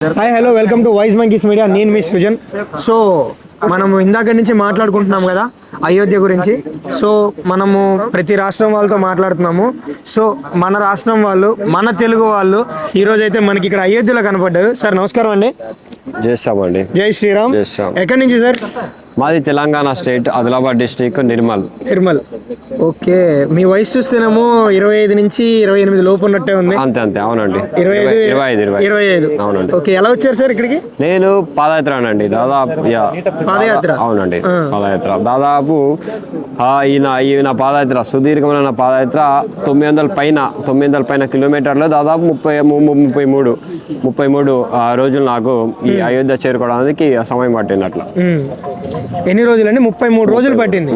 Hi hello welcome to wise monkeys media. నేను మీ Srujan. So మనము ఇందాక నుంచి మాట్లాడుకుంటున్నాం కదా అయోధ్య గురించి. సో మనము ప్రతి రాష్ట్రం వాళ్ళతో మాట్లాడుతున్నాము. సో మన రాష్ట్రం వాళ్ళు, మన తెలుగు వాళ్ళు ఈరోజు అయితే మనకి ఇక్కడ అయోధ్యలో కనపడ్డారు. సార్ నమస్కారం అండి. జై శ్రీరామ్ అండి. జై శ్రీరామ్. ఎక్కడి నుంచి సార్? మాది Telangana state, Adilabad district, Nirmal. Okay, మీ వయసు చూస్తేనేమో 25 నుంచి 28 లోపు ఉన్నట్టే ఉంది. అంతే అవునండి. 25 అవునండి. ఓకే, ఎలా వచ్చారు సార్ ఇక్కడికి? నేను పాదయాత్ర అండి, దాదాపు పాదయాత్ర. అవునండి, పాదయాత్ర దాదాపు ఈయన పాదయాత్ర సుదీర్ఘమైన పాదయాత్ర 900 పైన కిలోమీటర్లు, దాదాపు 33 రోజులు నాకు ఈ అయోధ్య చేరుకోవడానికి సమయం పట్టింది. అట్లా ఎన్ని రోజులండి? 33 రోజులు పట్టింది.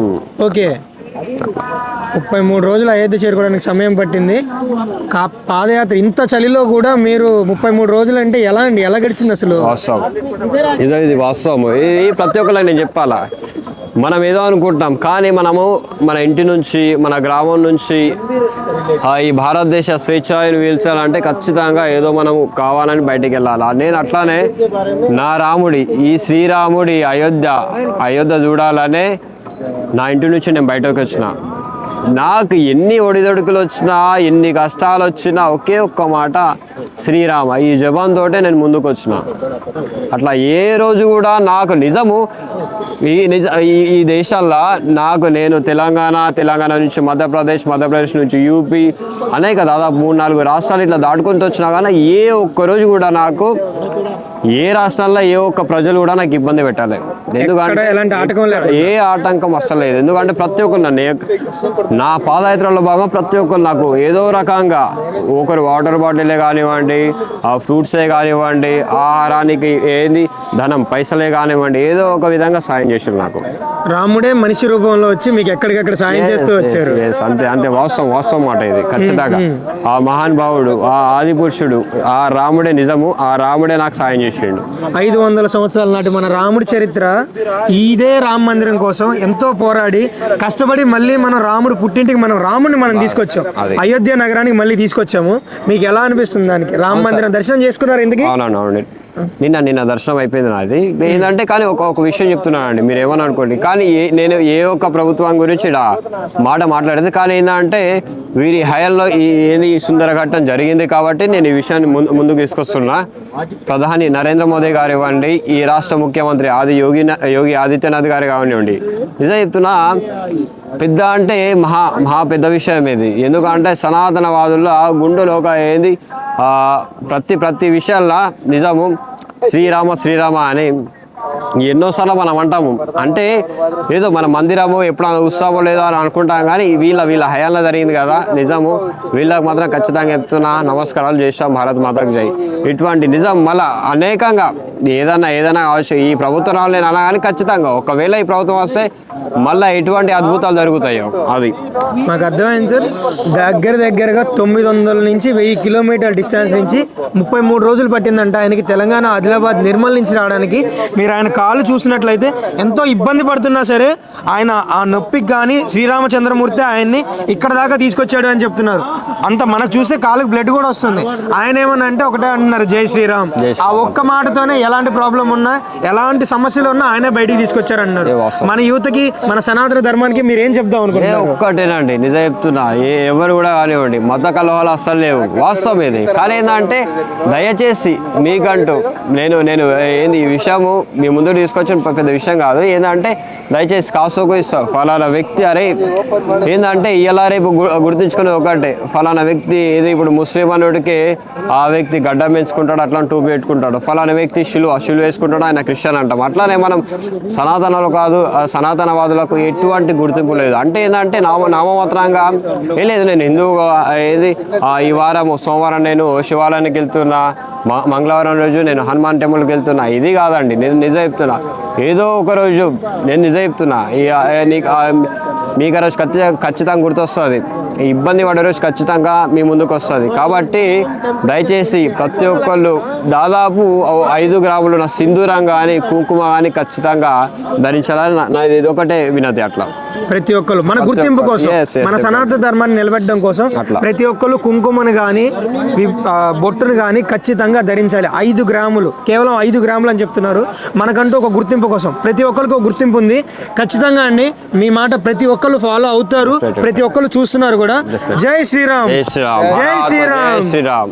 ఓకే, 33 రోజులు అయోధ్య చేరుకోవడానికి సమయం పట్టింది. పాదయాత్ర ఇంత చలిలో కూడా మీరు 33 రోజులు అంటే ఎలా అండి, ఎలా గడిచింది అసలు? వాస్తవం, ఇది వాస్తవం. ఈ ప్రతి ఒక్కరికి నేను చెప్పాలా, మనం ఏదో అనుకుంటున్నాం, కానీ మనము మన ఇంటి నుంచి, మన గ్రామం నుంచి ఈ భారతదేశ స్వేచ్ఛను వీల్చాలంటే ఖచ్చితంగా ఏదో మనము కావాలని బయటికి వెళ్ళాలి. నేను అట్లానే నా రాముడి, ఈ శ్రీరాముడి అయోధ్య చూడాలనే నా ఇంటి నుంచి నేను బయటకు వచ్చిన. నాకు ఎన్ని ఒడిదొడుకులు వచ్చినా, ఎన్ని కష్టాలు వచ్చినా ఒకే ఒక్క మాట శ్రీరామ, ఈ జపంతో నేను ముందుకు వచ్చిన. అట్లా ఏ రోజు కూడా నాకు నిజము ఈ దేశాల్లో నేను తెలంగాణ నుంచి మధ్యప్రదేశ్ నుంచి యూపీ, అనేక దాదాపు 3-4 రాష్ట్రాలు ఇట్లా దాటుకుంటూ వచ్చినా కానీ ఏ ఒక్కరోజు కూడా నాకు ఏ రాష్ట్రాల్లో ఏ ఒక్క ప్రజలు కూడా నాకు ఇబ్బంది పెట్టాలి. ఎందుకంటే ఏ ఆటంకం అస్సలు లేదు. ఎందుకంటే ప్రతి ఒక్కరు నా పాదయాత్రలో భాగంగా ప్రతి ఒక్కరు నాకు ఏదో రకంగా, ఒకరు వాటర్ బాటిలే కానివ్వండి, ఫ్రూట్సే కానివ్వండి, ఆహారానికి ఏది ధనం పైసలే కానివ్వండి, ఏదో ఒక విధంగా సాయం చేశారు నాకు. రాముడే మనిషి రూపంలో వచ్చి మీకు ఎక్కడికక్కడ సాయం చేస్తూ వచ్చారు. అంతే వాస్తవం మాట ఇది ఖచ్చితంగా. ఆ మహానుభావుడు, ఆ ఆదిపురుషుడు, ఆ రాముడే నిజము, ఆ రాముడే నాకు సాయం చేసిండు. 500 సంవత్సరాల నాటి మన రాముడి చరిత్ర ఇదే రామ మందిరం కోసం ఎంతో పోరాడి కష్టపడి మళ్ళీ మన రాముడు పుట్టింటికి రాముడిని తీసుకొచ్చాం, అయోధ్య నగరానికి మళ్ళీ తీసుకొచ్చాము. మీకు ఎలా అనిపిస్తుంది దానికి? రామ మందిరం దర్శనం చేసుకున్నారు ఎందుకు? అవునండి, నిన్న దర్శనం అయిపోయింది నాది. ఏంటంటే కానీ ఒక విషయం చెప్తున్నానండి, మీరు ఏమని అనుకోండి, కానీ నేను ఏ ఒక్క ప్రభుత్వం గురించి మాట మాట్లాడేది, కానీ ఏంటంటే వీరి హయాంలో ఏది సుందరఘట్టం జరిగింది కాబట్టి నేను ఈ విషయాన్ని ముందుకు తీసుకొస్తున్నా. ప్రధాని నరేంద్ర మోదీ గారు ఇవ్వండి, ఈ రాష్ట్ర ముఖ్యమంత్రి యోగి ఆదిత్యనాథ్ గారు కానివ్వండి, నిజం చెప్తున్నా, పెద్ద అంటే మహా పెద్ద విషయం ఇది. ఎందుకంటే సనాతనవాదుల గుండెలో ఒక ఏంది ప్రతి విషయాల్లో నిజము శ్రీరామ అని ఎన్నోసార్లు మనం అంటాము. అంటే ఏదో మన మందిరము ఎప్పుడైనా ఉత్సవం లేదో అని అనుకుంటాం, కానీ వీళ్ళ హయాంలో జరిగింది కదా నిజము. వీళ్ళకి మాత్రం ఖచ్చితంగా చెప్తున్నా, నమస్కారాలు చేస్తాం, భారత్ మాతకు జై. ఇటువంటి నిజం మళ్ళీ అనేకంగా ఏదైనా అవసరం ఈ ప్రభుత్వం రావాలి నేను అన్నా, కానీ ఖచ్చితంగా ఒకవేళ ఈ ప్రభుత్వం వస్తే మళ్ళీ ఎటువంటి అద్భుతాలు జరుగుతాయో అది మాకు అర్థమైంది సార్. దగ్గరగా 900 నుంచి 1000 కిలోమీటర్ల డిస్టెన్స్ నుంచి 33 రోజులు పట్టిందంట ఆయనకి తెలంగాణ ఆదిలాబాద్ నిర్మల్ నుంచి రావడానికి. మీరు ఆయన కాళ్ళు చూసినట్లయితే ఎంతో ఇబ్బంది పడుతున్నా సరే ఆయన ఆ నొప్పికి కానీ శ్రీరామచంద్రమూర్తి ఆయన్ని ఇక్కడ దాకా తీసుకొచ్చాడు అని చెప్తున్నారు. అంత మనకు చూస్తే కాళ్ళకి బ్లడ్ కూడా వస్తుంది. ఆయన ఏమన్నా అంటే ఒకటే అంటున్నారు, జై శ్రీరామ్. ఆ ఒక్క మాటతోనే ఎలాంటి ప్రాబ్లం ఉన్నా, ఎలాంటి సమస్యలు ఉన్నా ఆయనే బయటికి తీసుకొచ్చారన్నారు. మన యూత్కి, మన సనాతన ధర్మానికి మీరు ఏం చెప్దాం అనుకుంటున్నారు? ఒక్కటేనండి, నిజం చెప్తున్నా, ఎవరు కూడా కానివ్వండి మత కలహాలు అస్సలు లేవు, వాస్తవం ఇది. కానీ ఏంటంటే దయచేసి మీకంటూ నేను ఏంది ఈ విషయము మీ ముందు తీసుకొచ్చిన పెద్ద విషయం కాదు. ఏంటంటే దయచేసి కాసోకు ఇస్తాం, ఫలానా వ్యక్తి అరే ఏంటంటే ఇలా రేపు గుర్తుంచుకునే ఒకటే, ఫలానా వ్యక్తి ఏది ఇప్పుడు ముస్లిం అనుడికి ఆ వ్యక్తి గడ్డం పెంచుకుంటాడు, అట్లా టూపీ పెట్టుకుంటాడు, ఫలానా వ్యక్తి శిలువ వేసుకుంటాడు, ఆయన క్రిస్టియన్ అంటాం. అట్లానే మనం సనాతనలు కాదు, సనాతనవాదులకు ఎటువంటి గుర్తింపు లేదు. అంటే ఏంటంటే నామమాత్రంగా ఏం లేదు, నేను హిందువుగా ఏది ఈ వారం సోమవారం నేను శివాలయానికి వెళ్తున్నా, మంగళవారం రోజు నేను హనుమాన్ టెంపుల్కి వెళ్తున్నా, ఇది కాదండి. నేను నిజం చెప్తున్నా, ఏదో ఒక రోజు నేను నిజం చెప్తున్నా, మీకు ఆ రోజు ఖచ్చితంగా గుర్తొస్తుంది. ఈ ఇబ్బంది పడే రోజు ఖచ్చితంగా మీ ముందుకు వస్తుంది. కాబట్టి దయచేసి ప్రతి ఒక్కళ్ళు దాదాపు 5 గ్రాములు నా సింధూరం కానీ కుంకుమ కానీ ఖచ్చితంగా ధరించాలని నాది ఇది ఒకటే వినతి. అట్లా ప్రతి ఒక్కరు మన గుర్తింపు కోసం, మన సనాతన ధర్మాన్ని నిలబెట్టడం కోసం ప్రతి ఒక్కరు కుంకుమను కానీ బొట్టును కానీ ఖచ్చితంగా ధరించాలి. 5 గ్రాములు, కేవలం 5 గ్రాములు అని చెప్తున్నారు. మనకంటూ ఒక గుర్తింపు కోసం ప్రతి ఒక్కరికి ఒక గుర్తింపు ఉంది. ఖచ్చితంగా అండి మీ మాట ప్రతి ఒక్కరు ఫాలో అవుతారు, ప్రతి ఒక్కరు చూస్తున్నారు కూడా. జై శ్రీరామ్, జై శ్రీరామ్, జై శ్రీరామ్. జై శ్రీరామ్.